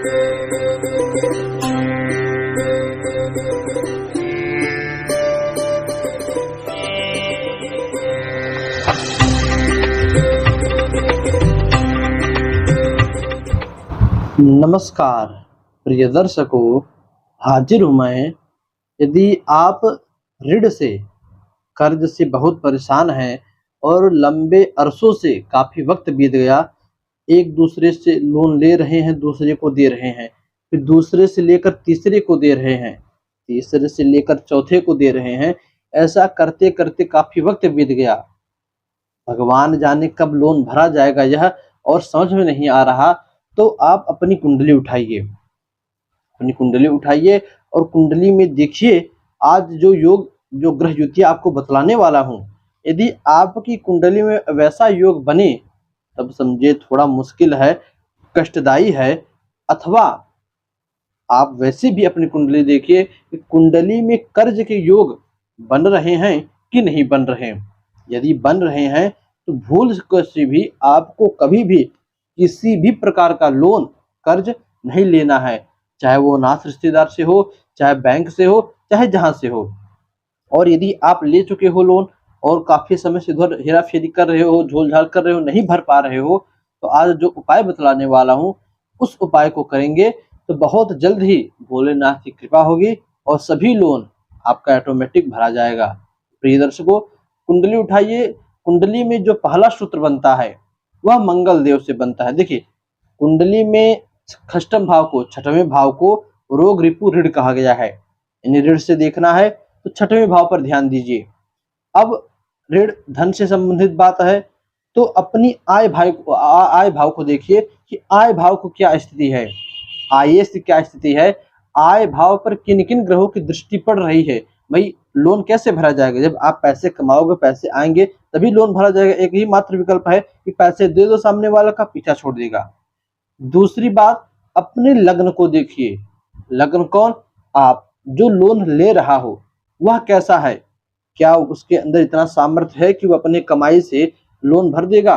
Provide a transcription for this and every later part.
नमस्कार प्रिय दर्शकों, हाजिर हूँ मैं। यदि आप ऋण से, कर्ज से बहुत परेशान हैं और लंबे अरसों से काफ़ी वक्त बीत गया, एक दूसरे से लोन ले रहे हैं, दूसरे को दे रहे हैं, फिर दूसरे से लेकर तीसरे को दे रहे हैं, तीसरे से लेकर चौथे को दे रहे हैं, ऐसा करते करते काफ़ी वक्त बीत गया। भगवान जाने कब लोन भरा जाएगा यह और समझ में नहीं आ रहा। तो आप अपनी कुंडली उठाइए, अपनी कुंडली उठाइए और कुंडली में देखिए आज जो योग, जो ग्रह युति आपको बतलाने वाला हूँ, यदि आपकी कुंडली में वैसा योग बने तब समझिए थोड़ा मुश्किल है, कष्टदायी है। अथवा आप वैसे भी अपनी कुंडली देखिए कि कुंडली में कर्ज के योग बन रहे हैं कि नहीं बन रहे हैं। यदि बन रहे हैं तो भूल से भी आपको कभी भी किसी भी प्रकार का लोन, कर्ज नहीं लेना है, चाहे वो नाथ रिश्तेदार से हो, चाहे बैंक से हो, चाहे जहां से हो। और यदि आप ले चुके हो लोन और काफी समय से उधर हेरा फेरी कर रहे हो, झोल झाल कर रहे हो, नहीं भर पा रहे हो, तो आज जो उपाय बतलाने वाला हूँ उस उपाय को करेंगे तो बहुत जल्द ही भोलेनाथ की कृपा होगी और सभी लोन आपका ऑटोमेटिक भरा जाएगा। प्रिय दर्शकों, कुंडली उठाइए। कुंडली में जो पहला सूत्र बनता है वह मंगल देव से बनता है। देखिए, कुंडली में षष्ठम भाव को, छठवें भाव को रोग रिपु ऋण कहा गया है। इन ऋण से देखना है तो छठवें भाव पर ध्यान दीजिए। अब ऋण धन से संबंधित बात है तो अपनी आय भाव को देखिए कि आय भाव को क्या स्थिति है, आय से क्या स्थिति है, आय भाव पर किन किन ग्रहों की दृष्टि पड़ रही है। भाई लोन कैसे भरा जाएगा? जब आप पैसे कमाओगे, पैसे आएंगे तभी लोन भरा जाएगा। एक ही मात्र विकल्प है कि पैसे दे दो, सामने वाला का पीछा छोड़ देगा। दूसरी बात, अपने लग्न को देखिए। लग्न कौन? आप। जो लोन ले रहा हो वह कैसा है? क्या उसके अंदर इतना सामर्थ्य है कि वह अपने कमाई से लोन भर देगा?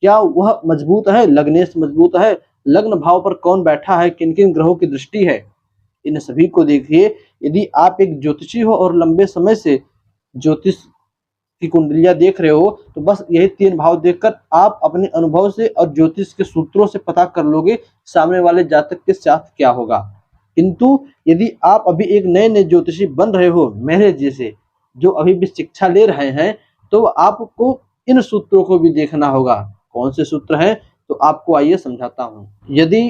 क्या वह मजबूत है, लग्नेश मजबूत है? लग्न भाव पर कौन बैठा है, किन किन ग्रहों की दृष्टि है, इन सभी को देखिए। यदि आप एक ज्योतिषी हो और लंबे समय से ज्योतिष की कुंडलियां देख रहे हो तो बस यही तीन भाव देखकर आप अपने अनुभव से और ज्योतिष के सूत्रों से पता कर लोगे सामने वाले जातक के साथ क्या होगा। किंतु यदि आप अभी एक नए नए ज्योतिषी बन रहे हो, मेरे जैसे जो अभी भी शिक्षा ले रहे हैं, तो आपको इन सूत्रों को भी देखना होगा। कौन से सूत्र हैं तो आपको आइए समझाता हूँ। यदि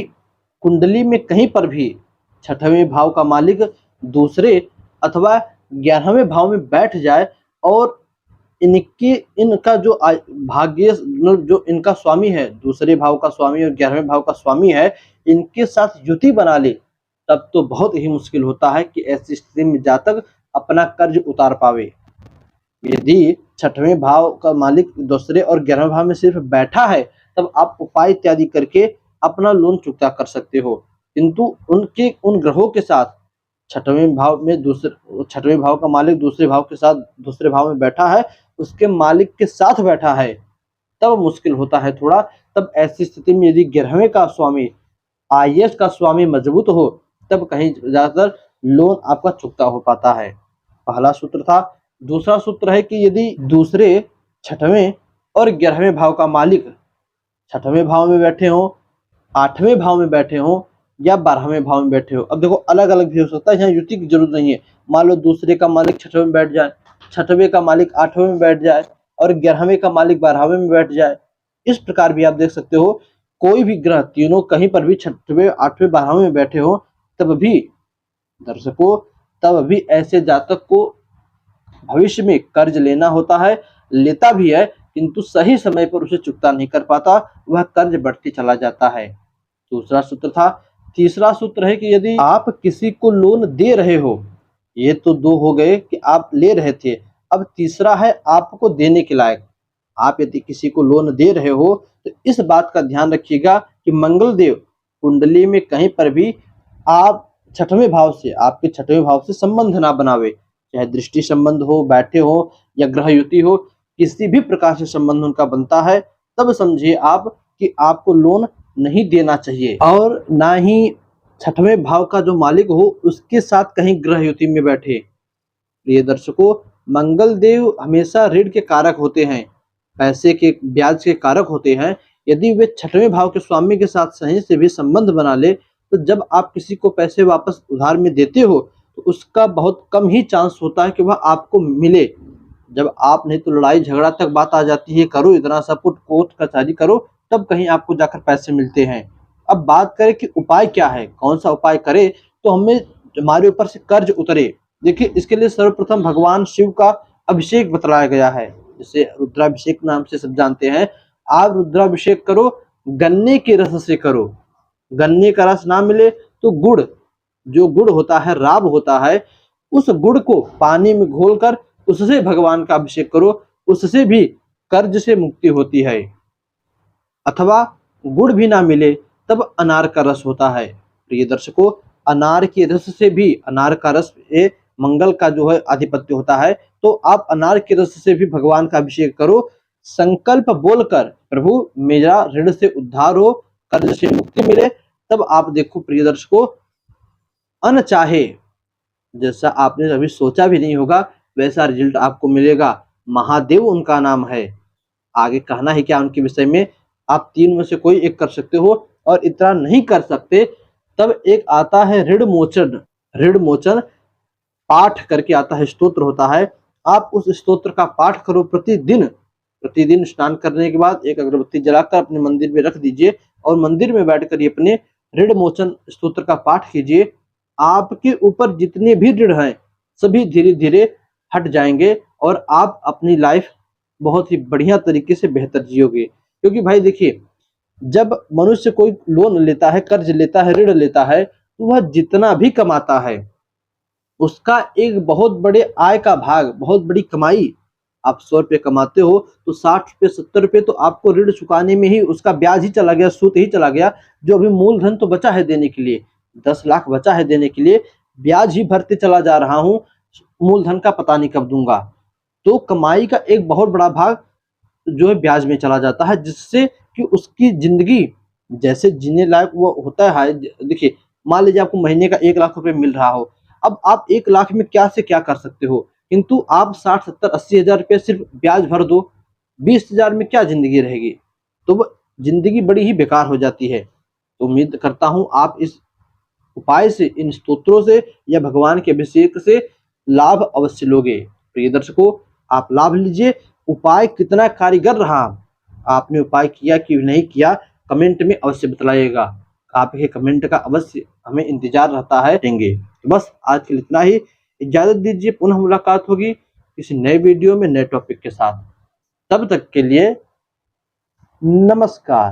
कुंडली में कहीं पर भी छठवें भाव का मालिक दूसरे अथवा 11वें भाव में बैठ जाए और इनका जो भाग्य, जो इनका स्वामी है, दूसरे भाव का स्वामी और 11वें भाव का स्वामी है, इनके साथ युति बना ले, तब तो बहुत ही मुश्किल होता है कि ऐसी स्थिति में जातक अपना कर्ज उतार पावे। यदि छठवें भाव का मालिक दूसरे और 11वें भाव में सिर्फ बैठा है तब आप उपाय इत्यादि करके अपना लोन चुकता कर सकते हो। किंतु उनके उन ग्रहों के साथ छठवें भाव में छठवें भाव का मालिक दूसरे भाव के साथ दूसरे भाव में बैठा है, उसके मालिक के साथ बैठा है, तब मुश्किल होता है थोड़ा। तब ऐसी स्थिति में यदि 11वें का स्वामी, आईएएस का स्वामी मजबूत हो, तब कहीं ज्यादातर लोन आपका चुकता हो पाता है। पहला सूत्र था। दूसरा सूत्र है कि यदि दूसरे, छठवें और 11वें भाव का मालिक छठवें भाव में बैठे हो, 8वें भाव में बैठे हो या 12वें भाव में बैठे हो। अब देखो अलग अलग भी हो सकता है, यहाँ युति की जरूरत नहीं है। मान लो दूसरे का मालिक छठवें में बैठ जाए, छठवें का मालिक 8वें में बैठ जाए और 11वें का मालिक 12वें में बैठ जाए। इस प्रकार भी आप देख सकते हो। कोई भी ग्रह तीनों कहीं पर भी छठवें, 8वें, 12वें में बैठे हो, तब भी दर्शकों, तब भी ऐसे जातक को भविष्य में कर्ज लेना होता है, लेता भी है, किंतु सही समय पर उसे चुकता नहीं कर पाता, वह कर्ज बढ़ते चला जाता है। दूसरा सूत्र था। तीसरा सूत्र है कि यदि आप किसी को लोन दे रहे हो, ये तो दो हो गए कि आप ले रहे थे, अब तीसरा है आपको देने के लायक। आप यदि किसी को लोन दे रहे हो तो इस बात का ध्यान रखिएगा कि मंगल देव कुंडली में कहीं पर भी आप छठवें भाव से, आपके छठवें भाव से संबंध ना बनावे, चाहे दृष्टि संबंध हो, बैठे हो या ग्रह युति हो, किसी भी प्रकार से संबंध उनका बनता है, तब समझिए आप कि आपको लोन नहीं देना चाहिए और ना ही छठवें भाव का जो मालिक हो उसके साथ कहीं ग्रह युति में बैठे। प्रिय दर्शकों, मंगल देव हमेशा ऋण के कारक होते हैं, पैसे के ब्याज के कारक होते हैं। यदि वे छठवें भाव के स्वामी के साथ सही से भी संबंध बना ले तो जब आप किसी को पैसे वापस उधार में देते हो तो उसका बहुत कम ही चांस होता है कि वह आपको मिले। जब आप नहीं तो लड़ाई झगड़ा तक बात आ जाती है, करो इतना सब कुछ, कोर्ट कचहरी करो, तब कहीं आपको जाकर पैसे मिलते हैं। अब बात करें कि उपाय क्या है, कौन सा उपाय करें तो हमें हमारे ऊपर से कर्ज उतरे। देखिए, इसके लिए सर्वप्रथम भगवान शिव का अभिषेक बतलाया गया है, जिसे रुद्राभिषेक नाम से सब जानते हैं। आप रुद्राभिषेक करो, गन्ने के रस से करो। गन्ने का रस ना मिले तो गुड़, जो गुड़ होता है, राब होता है, उस गुड़ को पानी में घोलकर उससे भगवान का अभिषेक करो, उससे भी कर्ज से मुक्ति होती है। अथवा गुड़ भी ना मिले तब अनार का रस होता है। प्रिय दर्शकों, अनार के रस से भी, अनार का रस ये मंगल का जो है आधिपत्य होता है, तो आप अनार के रस से भी भगवान का अभिषेक करो। संकल्प बोलकर, प्रभु मेरा ऋण से उद्धार हो, कर्ज से मुक्ति मिले, तब आप देखो प्रिय दर्शकों, अनचाहे, जैसा आपने अभी सोचा भी नहीं होगा वैसा रिजल्ट आपको मिलेगा। महादेव उनका नाम है। आगे कहना है क्या उनके विषय में, आप तीन में से कोई एक कर सकते हो, और इतना नहीं कर सकते तब एक आता है ऋण मोचन। ऋण मोचन पाठ करके आता है, स्तोत्र होता है। आप उस स्तोत्र का पाठ करो प्रतिदिन। प्रतिदिन स्नान करने के बाद एक अगरबत्ती जलाकर अपने मंदिर में रख दीजिए और मंदिर में बैठकर ये अपने ऋण मोचन स्तोत्र का पाठ कीजिए। आपके ऊपर जितने भी ऋण हैं सभी धीरे धीरे हट जाएंगे और आप अपनी लाइफ बहुत ही बढ़िया तरीके से बेहतर जियोगे। क्योंकि भाई देखिए, जब मनुष्य कोई लोन लेता है, कर्ज लेता है, ऋण लेता है, तो वह जितना भी कमाता है उसका एक बहुत बड़े आय का भाग, बहुत बड़ी कमाई, आप 100 रुपये कमाते हो तो 60 रुपये 70 रुपये तो आपको ऋण चुकाने में ही उसका ब्याज ही चला गया, सूद ही चला गया। जो अभी मूलधन तो बचा है देने के लिए, 10 लाख बचा है देने के लिए, ब्याज ही भरते चला जा रहा हूँ, मूलधन का पता नहीं कब दूंगा। तो कमाई का एक बहुत बड़ा भाग जो है ब्याज में चला जाता है, जिससे कि उसकी जिंदगी जैसे जीने लायक वो होता है। देखिए, मान लीजिए आपको महीने का 1 लाख रुपए मिल रहा हो, अब आप 1 लाख में क्या से क्या कर सकते हो, किंतु आप 60 70 80 हजार रुपये सिर्फ ब्याज भर दो, 20 हजार में क्या जिंदगी रहेगी, तो वो जिंदगी बड़ी ही बेकार हो जाती है। तो उम्मीद करता हूँ आप इस उपाय से, इन स्तोत्रों से या भगवान के अभिषेक से लाभ अवश्य लोगे। प्रिय दर्शकों, आप लाभ लीजिए। उपाय कितना कारीगर रहा, आपने उपाय किया कि नहीं किया, कमेंट में अवश्य बतलाइएगा। आपके कमेंट का अवश्य हमें इंतजार रहता है देंगे। बस आज के लिए इतना ही, इजाजत दीजिए, पुनः मुलाकात होगी किसी नए वीडियो में नए टॉपिक के साथ। तब तक के लिए नमस्कार।